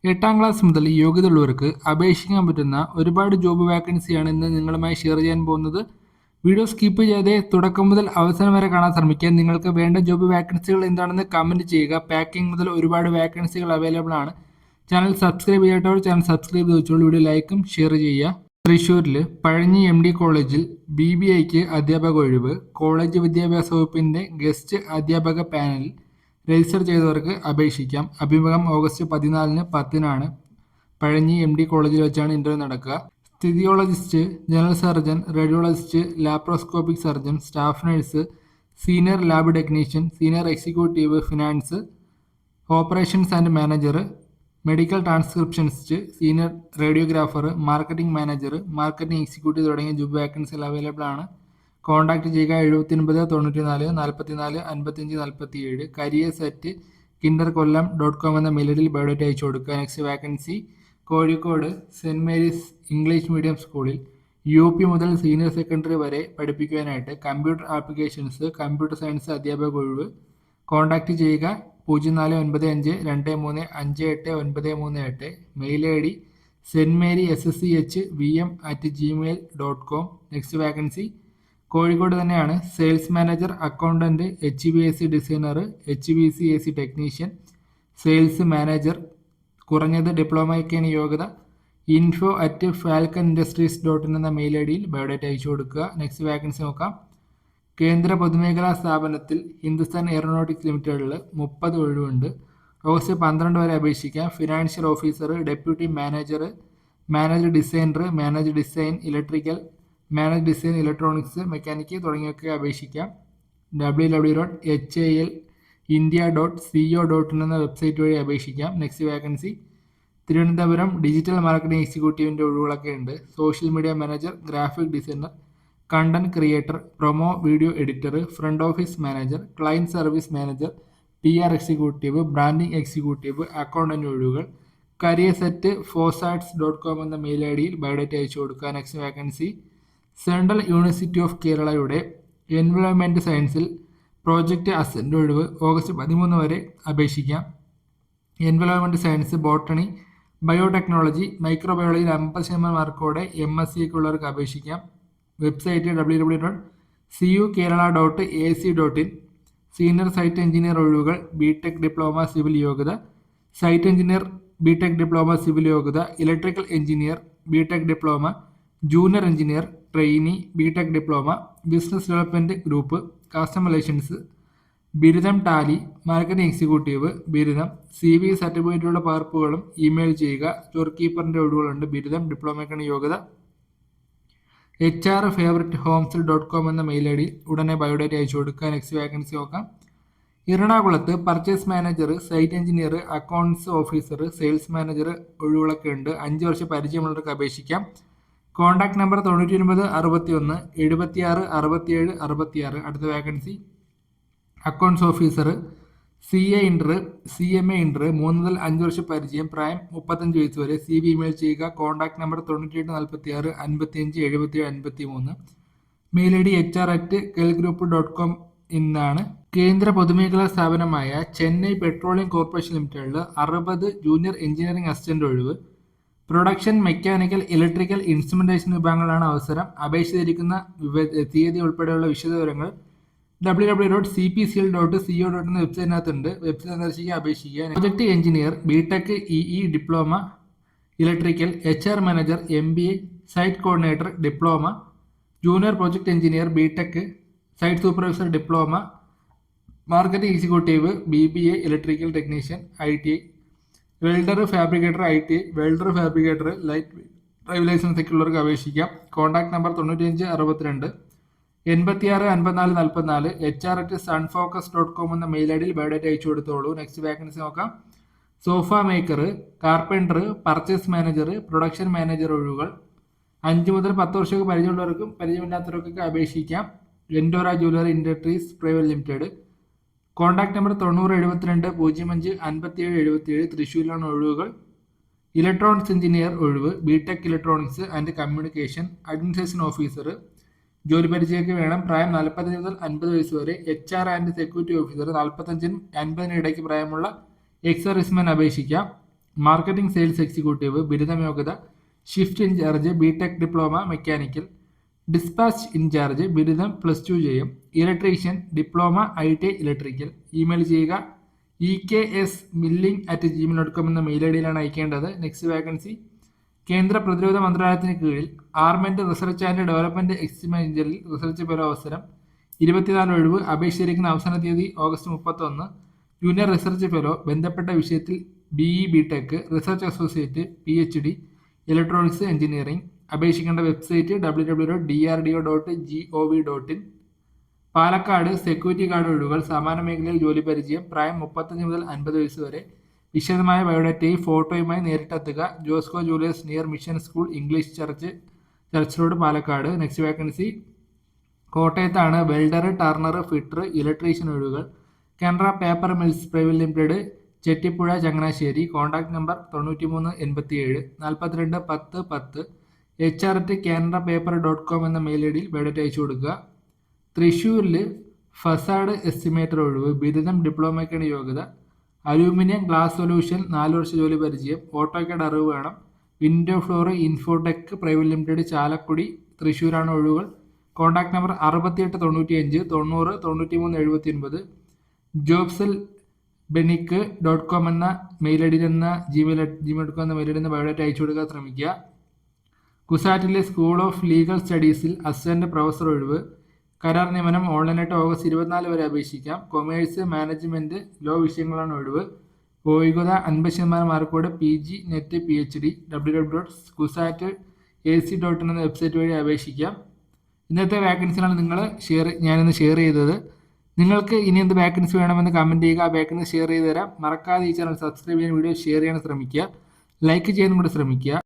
8ാം class മുതൽ യോഗ്യതയുള്ളവർക്ക് അപേക്ഷിക്കാൻ പറ്റുന്ന ഒരുപാട് ജോബ് വാക്കൻസിയാണ് ഇന്ന് നിങ്ങളുമായി ഷെയർ ചെയ്യാൻ പോകുന്നത്. വീഡിയോ സ്കിപ്പ് ചെയ്യാതെ തുടക്കം മുതൽ അവസാനം വരെ കാണാൻ ശ്രമിക്കുക. നിങ്ങൾക്ക് വേണ്ട ജോബ് വാക്കൻസികൾ എന്താണെന്ന് കമൻറ്റ് ചെയ്യുക. പാക്കിംഗ് മുതൽ ഒരുപാട് വാക്കൻസികൾ അവൈലബിൾ ആണ്. ചാനൽ സബ്സ്ക്രൈബ് ചെയ്യാത്തവർ ചാനൽ സബ്സ്ക്രൈബ് ചെയ്ത് വെച്ചോളൂ. വീഡിയോ ലൈക്കും ഷെയർ ചെയ്യുക. തൃശ്ശൂരിൽ പഴഞ്ഞി MD കോളേജിൽ BBAക്ക് അധ്യാപക ഒഴിവ്. കോളേജ് വിദ്യാഭ്യാസ വകുപ്പിൻ്റെ ഗസ്റ്റ് അധ്യാപക പാനലിൽ രജിസ്റ്റർ ചെയ്തവർക്ക് അപേക്ഷിക്കാം. അഭിമുഖം ഓഗസ്റ്റ് 14-ന് 10-നാണ്. പഴഞ്ഞി MD കോളേജിൽ വെച്ചാണ് ഇൻ്റർവ്യൂ നടക്കുക. സ്ഥിതിയോളജിസ്റ്റ്, general surgeon, radiologist, laparoscopic surgeon, staff nurse, senior lab technician, senior executive finance, operations and manager, medical transcriptionist, senior radiographer, marketing manager, marketing executive തുടങ്ങിയ ജോബ് വാക്കൻസികൾ അവൈലബിൾ ആണ്. കോൺടാക്ട് ചെയ്യുക 7994 44 55 47 careers@kinderkollam.com എന്ന മെയിലിൽ ബയോഡേറ്റ അയച്ചു കൊടുക്കുക. Next vacancy Kozhikode saint Mary's English medium സ്കൂളിൽ UP മുതൽ സീനിയർ സെക്കൻഡറി വരെ പഠിപ്പിക്കുവാനായിട്ട് കമ്പ്യൂട്ടർ ആപ്ലിക്കേഷൻസ്, കമ്പ്യൂട്ടർ സയൻസ് അധ്യാപക ഒഴിവ്. കോൺടാക്ട് ചെയ്യുക 0495235838. Mail ID stmaryssvm@gmail.com. Next vacancy Kozhikode തന്നെയാണ്. Sales manager, accountant, HVAC designer, HVAC technician, sales manager. കുറഞ്ഞത് ഡിപ്ലോമയ്ക്കാണ് യോഗ്യത. info@falconindustries.in എന്ന മെയിൽ IDയിൽ ബയോഡേറ്റ അയച്ചു കൊടുക്കുക. നെക്സ്റ്റ് വാക്കൻസി നോക്കാം. കേന്ദ്ര പൊതുമേഖലാ സ്ഥാപനത്തിൽ ഹിന്ദുസ്ഥാൻ എയറോനോട്ടിക്സ് ലിമിറ്റഡിൽ 30 ഒഴിവുണ്ട്. ഓഗസ്റ്റ് 12 വരെ അപേക്ഷിക്കാം. Financial officer, deputy manager, manager designer, manager design electrical, manage design electronics, mechanic തുടങ്ങിയൊക്കെ അപേക്ഷിക്കാം. www.halindia.co.in എന്ന വെബ്സൈറ്റ് വഴി അപേക്ഷിക്കാം. Next vacancy Thiruvananthapuram digital marketing എക്സിക്യൂട്ടീവിൻ്റെ ഒഴിവുകളൊക്കെ ഉണ്ട്. Social media manager, graphic designer, content creator, promo video editor, front office manager, client service manager, PR executive, branding executive, accountant ഒഴിവുകൾ. careers@fosarts.com എന്ന മെയിൽ IDയിൽ ബയോഡേറ്റ അയച്ചു കൊടുക്കുക. Next vacancy central university of കേരളയുടെ environment സയൻസിൽ പ്രോജക്റ്റ് അസിസ്റ്റൻ്റ് ഒഴിവ്. August 13 വരെ അപേക്ഷിക്കാം. എൻവയോൺമെൻറ്റ് സയൻസ്, ബോട്ടണി, ബയോടെക്നോളജി, മൈക്രോബയോളജിയിൽ 50% മാർക്കോടെ MSc ഉള്ളവർക്ക് അപേക്ഷിക്കാം. Website www.cukerala.ac.in. Senior site engineer ഒഴിവുകൾ. BTech ഡിപ്ലോമ സിവിൽ യോഗ്യത. Site engineer BTech diploma civil യോഗ്യത. Electrical engineer BTech diploma. Junior engineer trainee BTech diploma. Business development group, customer relations ബിരുദം. Tally, marketing executive ബിരുദം. CV സർട്ടിഫിക്കറ്റുകളുടെ പകർപ്പുകളും email ചെയ്യുക. Store കീപ്പറിൻ്റെ ഒഴിവുകളുണ്ട്. ബിരുദം, ഡിപ്ലോമയ്ക്കാണ് യോഗ്യത. HR@favouritehomes.com എന്ന മെയിൽ ID ഉടനെ ബയോഡേറ്റ അയച്ചു കൊടുക്കുക. നെക്സ്റ്റ് വാക്കൻസി നോക്കാം. എറണാകുളത്ത് purchase manager, site engineer, accounts officer, sales manager ഒഴിവുകളൊക്കെ ഉണ്ട്. 5 വർഷം പരിചയമുള്ളവർക്ക് അപേക്ഷിക്കാം. Contact number 99 61 76 67 66. അടുത്ത vacancy accounts officer, CA inter, CMA inter, 3 മുതൽ 5 വർഷം പരിചയം, പ്രായം 35 വയസ്സ് വരെ. CV ഇമെയിൽ ചെയ്യുക. Contact number 98 46 55 77 53. Mail ID HR@kelgroup.com എന്നാണ്. കേന്ദ്ര പൊതുമേഖലാ സ്ഥാപനമായ ചെന്നൈ പെട്രോളിയം കോർപ്പറേഷൻ ലിമിറ്റഡിൽ 60 ജൂനിയർ എഞ്ചിനീയറിംഗ് അസിസ്റ്റന്റ് ഒഴിവ്. പ്രൊഡക്ഷൻ, മെക്കാനിക്കൽ, ഇലക്ട്രിക്കൽ, ഇൻസ്ട്രുമെന്റേഷൻ വിഭാഗങ്ങളാണ് അവസരം. അപേക്ഷിച്ചിരിക്കുന്ന തീയതി ഉൾപ്പെടെയുള്ള വിശദവിവരങ്ങൾ www.cpcl.co.in എന്ന വെബ്സൈറ്റിനകത്തുണ്ട്. വെബ്സൈറ്റ് സന്ദർശിക്കുക, അപേക്ഷിക്കുക. Project engineer BTech EE diploma electrical. HR manager MBA, site coordinator diploma. Junior project engineer BTech, site supervisor diploma. Marketing executive BBA electrical technician ITI. Welder, fabricator ITI. Welder, fabricator, light drive licence ഒക്കെ ഉള്ളവർക്ക് അപേക്ഷിക്കാം. Contact number 95 62 86 54 44. HR@sunfocus.com എന്ന mail IDയിൽ biodata അയച്ചു കൊടുത്തോളൂ. Next vacancy നോക്കാം. Sofa maker, carpenter, purchase manager, production manager ഒഴിവുകൾ. 5 മുതൽ 10 വർഷമൊക്കെ പരിചയമുള്ളവർക്കും പരിചയമില്ലാത്തവർക്കൊക്കെ അപേക്ഷിക്കാം. Endora jewellery industries private limited. Contact number 90 72 05 57 77. തൃശ്ശൂരിലാണ് ഒഴിവുകൾ. ഇലക്ട്രോണിക്സ് എഞ്ചിനീയർ ഒഴിവ്. BTech electronics and communication. Administration officer. ജോലി പരിചയമൊക്കെ വേണം. പ്രായം 45 മുതൽ 50 വയസ്സ് വരെ. HR ആൻഡ് സെക്യൂരിറ്റി ഓഫീസർ 45-നും 50-നും ഇടയ്ക്ക് പ്രായമുള്ള എക്സ് സർവീസ്മാൻ അപേക്ഷിക്കാം. മാർക്കറ്റിംഗ് സെയിൽസ് എക്സിക്യൂട്ടീവ് ബിരുദം യോഗ്യത shift in charge BTech diploma mechanical dispatch in charge ബിരുദം +2 ചെയ്യും electrician diploma ITI electrical email ചെയ്യുക eks.milling@gmail.com എന്ന മെയിൽ ഐഡിയിലാണ് അയക്കേണ്ടത്. നെക്സ്റ്റ് വേക്കൻസി കേന്ദ്ര പ്രതിരോധ മന്ത്രാലയത്തിന് കീഴിൽ ആർമൻഡ് റിസർച്ച് ആൻഡ് ഡെവലപ്മെന്റ് എക്സ്ചേഞ്ചിൽ റിസർച്ച് ഫെലോ അവസരം 24 ഒഴിവ്. അപേക്ഷിച്ചിരിക്കുന്ന അവസാന തീയതി ഓഗസ്റ്റ് 31. ജൂനിയർ റിസർച്ച് ഫെലോ ബന്ധപ്പെട്ട വിഷയത്തിൽ BE BTech research associate PhD electronics engineering. അപേക്ഷിക്കേണ്ട website www.drdo.gov.in. Palakkad security guard ഒഴിവുകൾ. സമാന മേഖലയിൽ ജോലി പരിചയം. പ്രായം 35 മുതൽ 50 വയസ്സ് വരെ. വിശദമായ ബയോഡാറ്റയും ഫോട്ടോയുമായി നേരിട്ടെത്തുക. Josco Julius near mission school English church road Palakkad. Next vacancy കോട്ടയത്താണ്. വെൽഡർ ടർണർ ഫിറ്റർ ഇലക്ട്രീഷ്യൻ ഒഴിവുകൾ. Canara paper mills private limited Chettipuzha Changanassery. Contact number 9387 42 10 10. HR@canarapaper.com എന്ന മെയിൽ ഐഡിയിൽ ബയോഡാറ്റ അയച്ചു കൊടുക്കുക. തൃശ്ശൂരിൽ ഫസാഡ് എസ്റ്റിമേറ്റർ ഒഴിവ്. ബിരുദം ഡിപ്ലോമയ്ക്കാണ് യോഗ്യത. അലൂമിനിയം ഗ്ലാസ് സൊല്യൂഷൻ 4 വർഷ ജോലി പരിചയം. ഓട്ടോക്കാഡ് അറിവ് വേണം. Window floor infotech private limited Chalakudy തൃശ്ശൂരാണ് ഒഴിവുകൾ. Contact number 68 95 90 93 79. jobsel@benic.com എന്ന മെയിൽ ഐഡിയിൽ എന്ന gmail.com എന്ന മെയിൽ ഐഡിയിൽ നിന്ന് ബയോഡാറ്റ അയച്ചു കൊടുക്കാൻ ശ്രമിക്കുക. കുസാറ്റിലെ സ്കൂൾ ഓഫ് ലീഗൽ സ്റ്റഡീസിൽ അസിസ്റ്റന്റ് പ്രൊഫസർ ഒഴിവ്. കരാർ നിയമനം. ഓൺലൈനായിട്ട് ഓഗസ്റ്റ് 24 വരെ അപേക്ഷിക്കാം. കൊമേഴ്സ് മാനേജ്മെന്റ് ലോ വിഷയങ്ങളാണ് ഒഴിവ്. യോഗ്യത 50% മാർക്കോടെ PG നെറ്റ് PhD. www.kusat.ac.in എന്ന വെബ്സൈറ്റ് വഴി അപേക്ഷിക്കാം. ഇന്നത്തെ വാക്കൻസിയാണ് ഞാനിന്ന് ഷെയർ ചെയ്തത്. നിങ്ങൾക്ക് ഇനി എന്ത് വാക്കൻസി വേണമെന്ന് കമൻറ്റ് ചെയ്യുക. ആ വാക്കൻസി ഷെയർ ചെയ്ത് തരാം. മറക്കാതെ ഈ ചാനൽ സബ്സ്ക്രൈബ് ചെയ്യാൻ, വീഡിയോ ഷെയർ ചെയ്യാൻ ശ്രമിക്കുക. ലൈക്ക് ചെയ്യാനും കൂടി ശ്രമിക്കുക.